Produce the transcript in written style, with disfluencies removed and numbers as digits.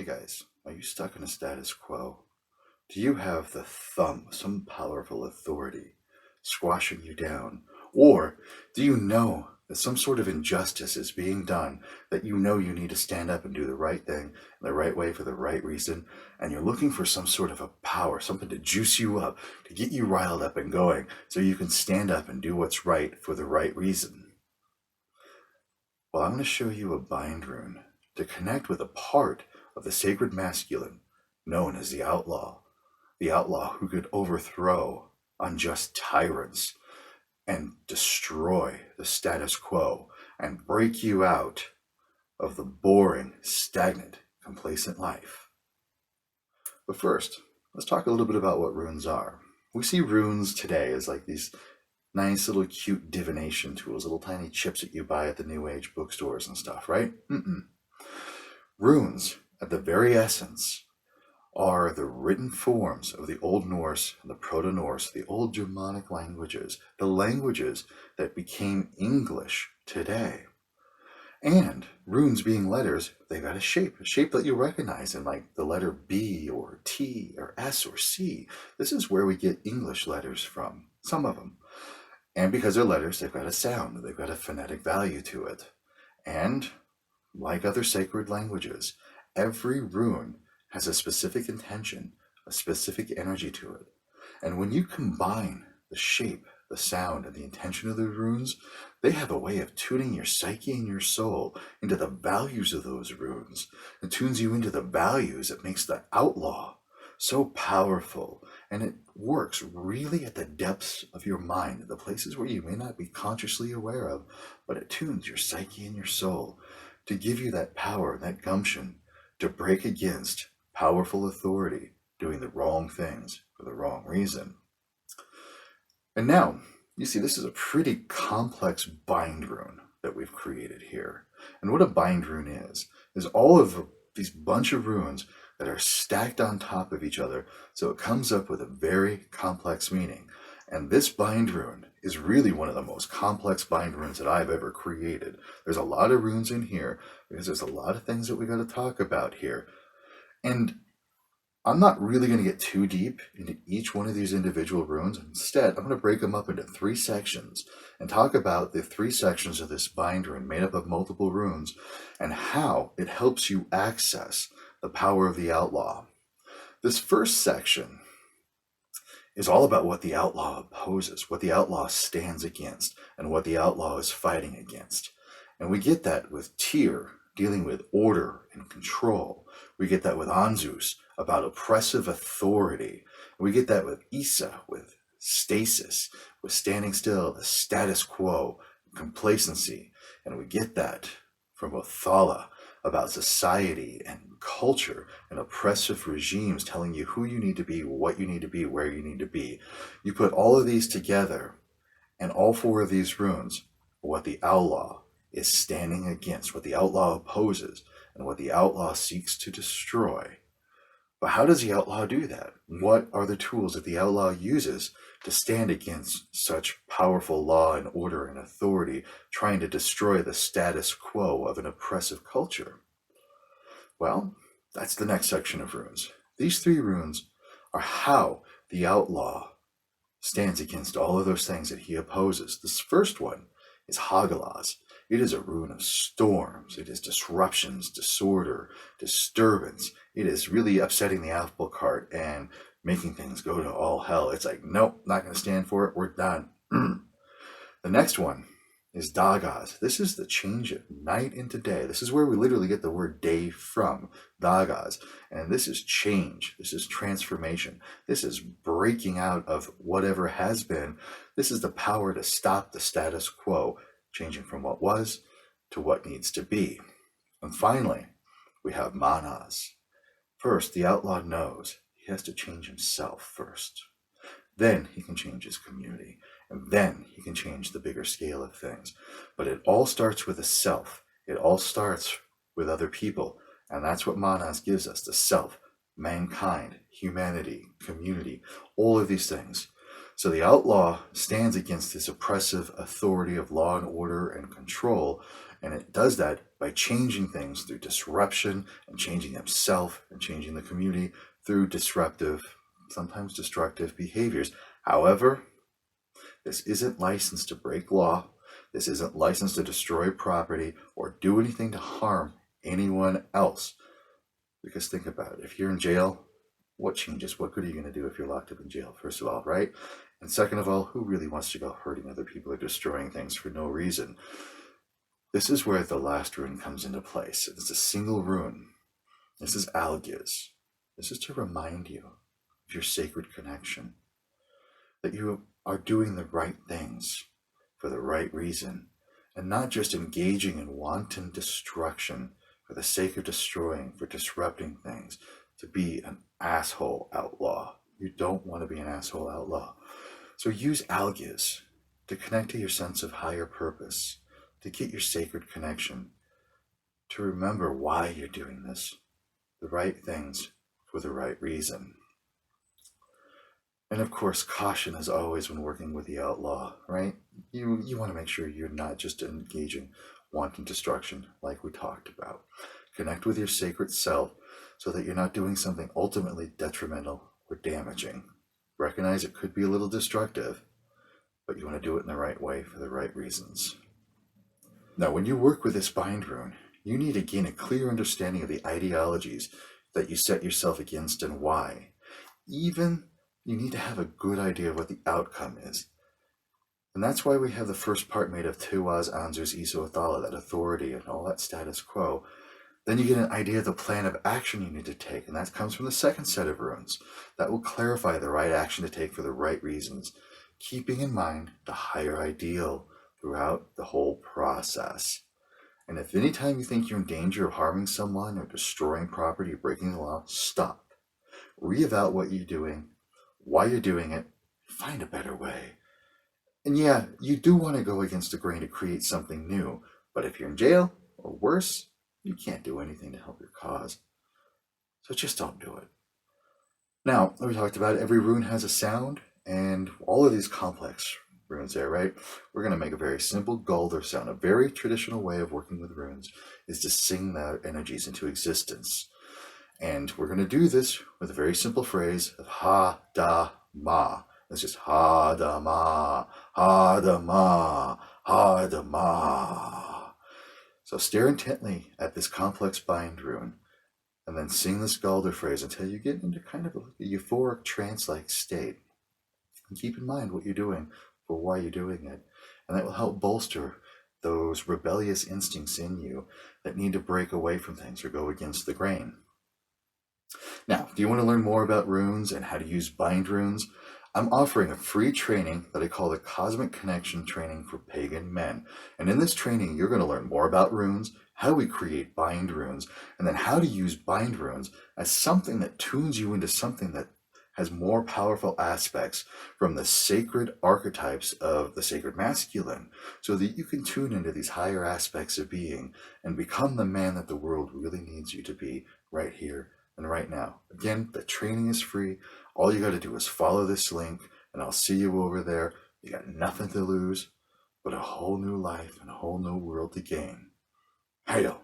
Hey guys, are you stuck in a status quo? Do you have the thumb, some powerful authority, squashing you down? Or do you know that some sort of injustice is being done, that you know you need to stand up and do the right thing in the right way for the right reason, and you're looking for some sort of a power, something to juice you up, to get you riled up and going so you can stand up and do what's right for the right reason? Well, I'm going to show you a bind rune to connect with a part of the sacred masculine known as the outlaw who could overthrow unjust tyrants and destroy the status quo and break you out of the boring, stagnant, complacent life. But first, let's talk a little bit about what runes are. We see runes today as like these nice little cute divination tools, little tiny chips that you buy at the New Age bookstores and stuff, right? Runes, at the very essence, are the written forms of the Old Norse and the Proto-Norse, the old Germanic languages, the languages that became English today. And runes being letters, they got a shape that you recognize in like the letter B or T or S or C. This is where we get English letters from, some of them. And because they're letters, they've got a sound, they've got a phonetic value to it. And like other sacred languages, every rune has a specific intention, a specific energy to it. And when you combine the shape, the sound, and the intention of the runes, they have a way of tuning your psyche and your soul into the values of those runes. It tunes you into the values that makes the outlaw so powerful, and it works really at the depths of your mind, the places where you may not be consciously aware of, but it tunes your psyche and your soul to give you that power, that gumption to break against powerful authority doing the wrong things for the wrong reason. And now, you see, this is a pretty complex bind rune that we've created here. And what a bind rune is all of these bunch of runes that are stacked on top of each other, so it comes up with a very complex meaning. And this bind rune is really one of the most complex bind runes that I've ever created. There's a lot of runes in here because there's a lot of things that we got to talk about here. And I'm not really going to get too deep into each one of these individual runes. Instead, I'm going to break them up into 3 sections and talk about the 3 sections of this bind rune made up of multiple runes and how it helps you access the power of the outlaw. This first section is all about what the outlaw opposes, what the outlaw stands against, and what the outlaw is fighting against. And we get that with Tyr, dealing with order and control. We get that with Anzus, about oppressive authority. We get that with Isa, with stasis, with standing still, the status quo, complacency. And we get that from Othala, about society and culture and oppressive regimes telling you who you need to be, what you need to be, where you need to be. You put all of these together, and all 4 of these runes are what the outlaw is standing against, what the outlaw opposes, and what the outlaw seeks to destroy. But how does the outlaw do that? What are the tools that the outlaw uses to stand against such powerful law and order and authority, trying to destroy the status quo of an oppressive culture? Well, that's the next section of runes. These 3 runes are how the outlaw stands against all of those things that he opposes. This first one is Hagalaz. It is a rune of storms. It is disruptions, disorder, disturbance. It is really upsetting the apple cart and making things go to all hell. It's like, nope, not going to stand for it. We're done. The next one is Dagaz. This is the change of night into day. This is where we literally get the word day from, Dagaz. And this is change. This is transformation. This is breaking out of whatever has been. This is the power to stop the status quo, changing from what was to what needs to be. And finally, we have Manas. First, the outlaw knows he has to change himself first. Then he can change his community. And then he can change the bigger scale of things. But it all starts with the self. It all starts with other people. And that's what Manas gives us, the self, mankind, humanity, community, all of these things. So the outlaw stands against this oppressive authority of law and order and control, and it does that by changing things through disruption and changing himself and changing the community through disruptive, sometimes destructive behaviors. However, this isn't licensed to break law. This isn't licensed to destroy property or do anything to harm anyone else. Because think about it, if you're in jail, what changes? What good are you going to do if you're locked up in jail, first of all, right? And second of all, who really wants to go hurting other people or destroying things for no reason? This is where the last rune comes into place. It's a single rune. This is Algiz. This is to remind you of your sacred connection, that you are doing the right things for the right reason, and not just engaging in wanton destruction for the sake of destroying, for disrupting things, to be an asshole outlaw. You don't want to be an asshole outlaw. So use Algiz to connect to your sense of higher purpose, to get your sacred connection, to remember why you're doing this, the right things for the right reason. And of course, caution is always when working with the outlaw, right? You want to make sure you're not just engaging wanton destruction like we talked about. Connect with your sacred self so that you're not doing something ultimately detrimental or damaging. Recognize it could be a little destructive, but you want to do it in the right way for the right reasons. Now, when you work with this bind rune, you need to gain a clear understanding of the ideologies that you set yourself against and why. Even you need to have a good idea of what the outcome is. And that's why we have the first part made of Tiwaz, Anzur's, Iso, Athala, that authority and all that status quo. Then you get an idea of the plan of action you need to take, and that comes from the second set of runes. That will clarify the right action to take for the right reasons, keeping in mind the higher ideal throughout the whole process. And if any time you think you're in danger of harming someone or destroying property or breaking the law, stop. Reevaluate what you're doing, why you're doing it, find a better way. And yeah, you do want to go against the grain to create something new, but if you're in jail, or worse, you can't do anything to help your cause. So just don't do it. Now, we talked about it, every rune has a sound, and all of these complex runes there, right? We're going to make a very simple Gulder sound. A very traditional way of working with runes is to sing the energies into existence. And we're going to do this with a very simple phrase of ha, da, ma. It's just ha, da, ma, ha, da, ma, ha, da, ma. So stare intently at this complex bind rune and then sing this Gulder phrase until you get into kind of a euphoric trance-like state. And keep in mind what you're doing for why you're doing it. And that will help bolster those rebellious instincts in you that need to break away from things or go against the grain. Now, do you want to learn more about runes and how to use bind runes? I'm offering a free training that I call the Cosmic Connection Training for Pagan Men. And in this training, you're going to learn more about runes, how we create bind runes, and then how to use bind runes as something that tunes you into something that has more powerful aspects from the sacred archetypes of the sacred masculine, so that you can tune into these higher aspects of being and become the man that the world really needs you to be right here and right now. Again, the training is free. All you got to do is follow this link, and I'll see you over there. You got nothing to lose, but a whole new life and a whole new world to gain. Hail!